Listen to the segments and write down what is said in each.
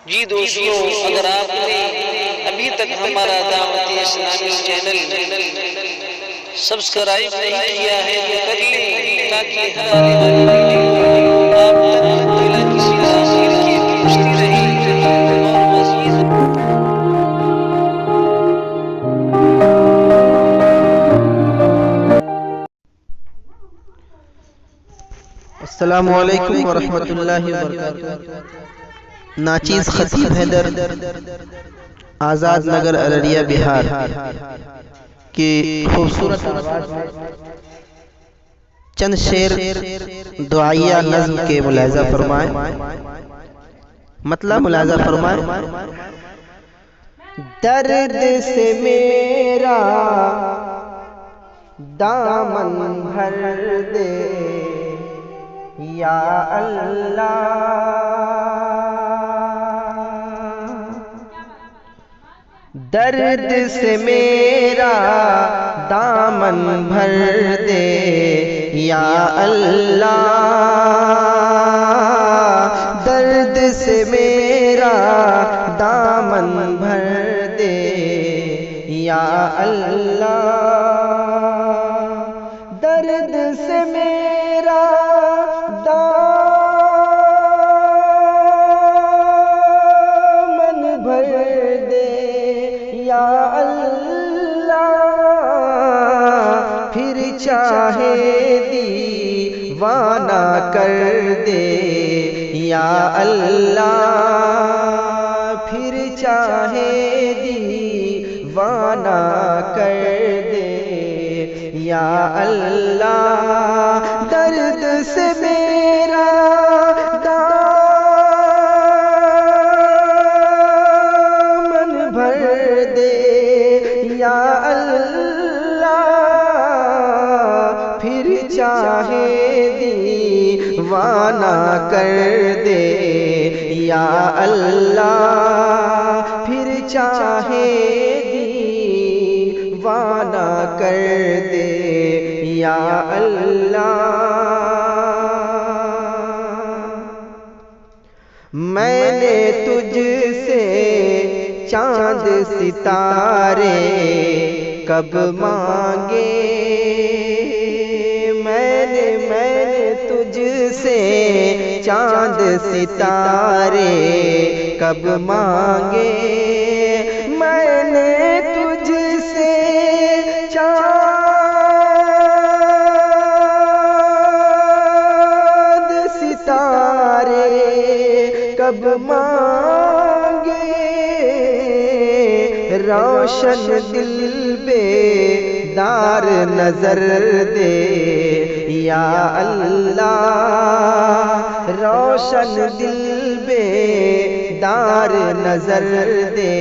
جی دوستو، اگر آپ نے ابھی تک ہمارا دعوت اسلامی چینل سبسکرائب نہیں کیا ہے تو کر لیں، تاکہ ہر آنے والی ویڈیو آپ تک بلا کسی تاخیر کے پہنچتی رہے اور مزید السلام علیکم ورحمۃ اللہ وبرکاتہ۔ ناچیز خطیب حیدر، آزاد نگر ارریہ بہار کی خوبصورت آواز میں چند شعر دعائیہ نظم کے ملاحظہ فرمائیں۔ مطلب ملاحظہ فرمائیں۔ درد سے میرا دامن بھر دے یا اللہ، درد سے میرا دامن بھر دے یا اللہ، درد سے میرا دامن بھر دے یا اللہ، درد سے میرا دامن بھر دے یا اللہ، پھر چاہے دیوانہ کر دے یا اللہ، پھر چاہے دیوانہ کر دے یا اللہ، درد سے میرا دامن بھر دے یا اللہ، پھر چاہے دیوانہ کر دے یا اللہ، پھر چاہے دیوانہ کر دے یا اللہ۔ میں نے تجھ سے چاند ستارے کب مانگے، میں نے تجھ سے چاند ستارے کب مانگے، میں نے تجھ سے چاند ستارے کب مانگے، روشن دل بیدار نظر دے یا اللہ، روشن دل بیدار نظر دے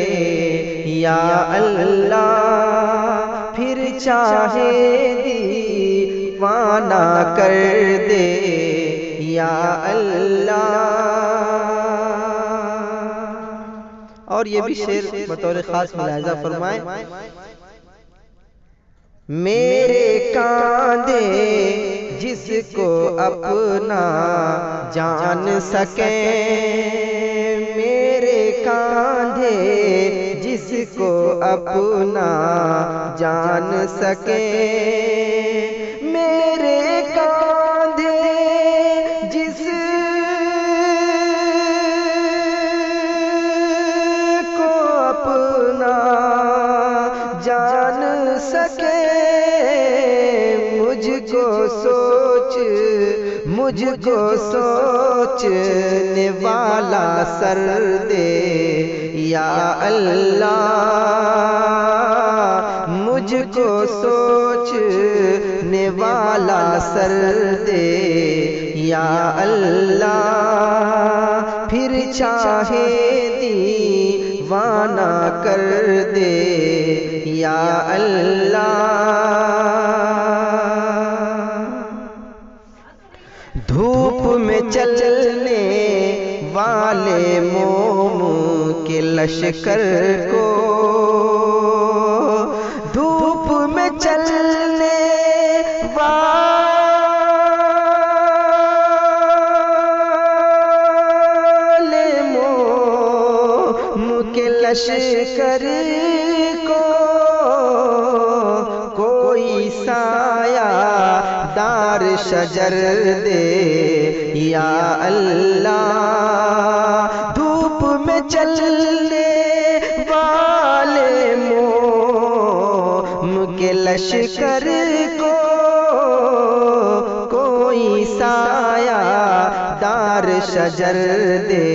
یا اللہ، پھر چاہے دیوانہ کر دے یا اللہ۔ اور یہ بھی شعر بطور خاص ملاحظہ فرمائیں۔ میرے کاندھے جس کو اپنا جان سکیں، میرے کاندھے جس کو اپنا جان سکیں، میرے کاندھے جس کو اپنا جان سکے، مجھ کو سوچنے والا سر دے یا اللہ، مجھ کو سوچنے والا سر دے یا اللہ، پھر چاہے دیوانہ کر دے یا اللہ۔ دھوپ میں چلنے والے موم کے لشکر کو، دھوپ میں چلنے والے موم لشکر کو کوئی سایہ دار شجر دے یا اللہ، دھوپ میں چلنے والے موم کے لشکر کو کوئی سایہ دار شجر دے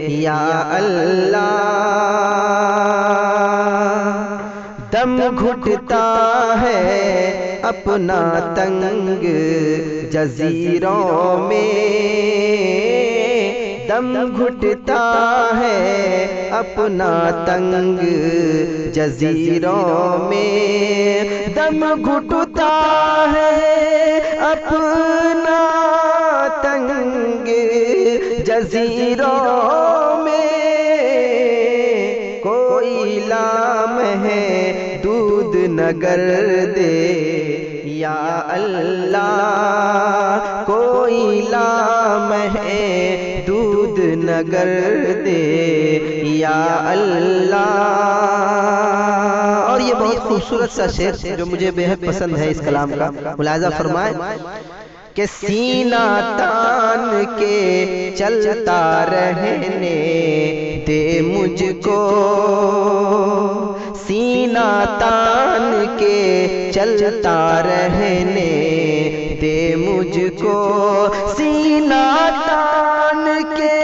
یا اللہ۔ دم گھٹتا ہے اپنا تنگ جزیروں میں، دم گھٹتا ہے اپنا تنگ جزیروں میں، دم گھٹتا ہے اپنا تنگ جزیروں میں، کوئی لامحِ دودھ نگر دے یا اللہ، کوئی لامحِ دودھ نگر دے یا اللہ۔ اور یہ بہت خوبصورت سا شعر جو مجھے بے حد پسند ہے اس کلام کا، ملاحظہ فرمائے کہ سینہ تان کے چلتا رہنے دے مجھ کو، سینہ تان کے چلتا رہنے دے مجھ کو، سینہ تان کے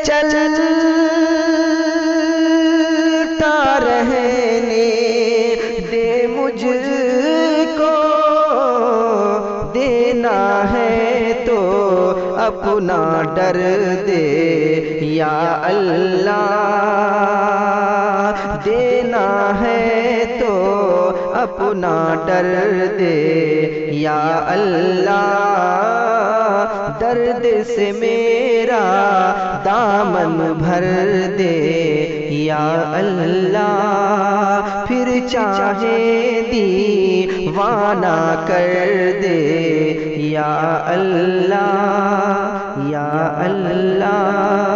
چلتا رہنے دے مجھ کو، دینا ہے تو اپنا ڈر دے یا اللہ، دینا ہے تو اپنا ڈر دے یا اللہ، درد سے میرا دامن بھر دے یا اللہ، پھر چاہے دیوانہ کر دے یا اللہ، یا اللہ۔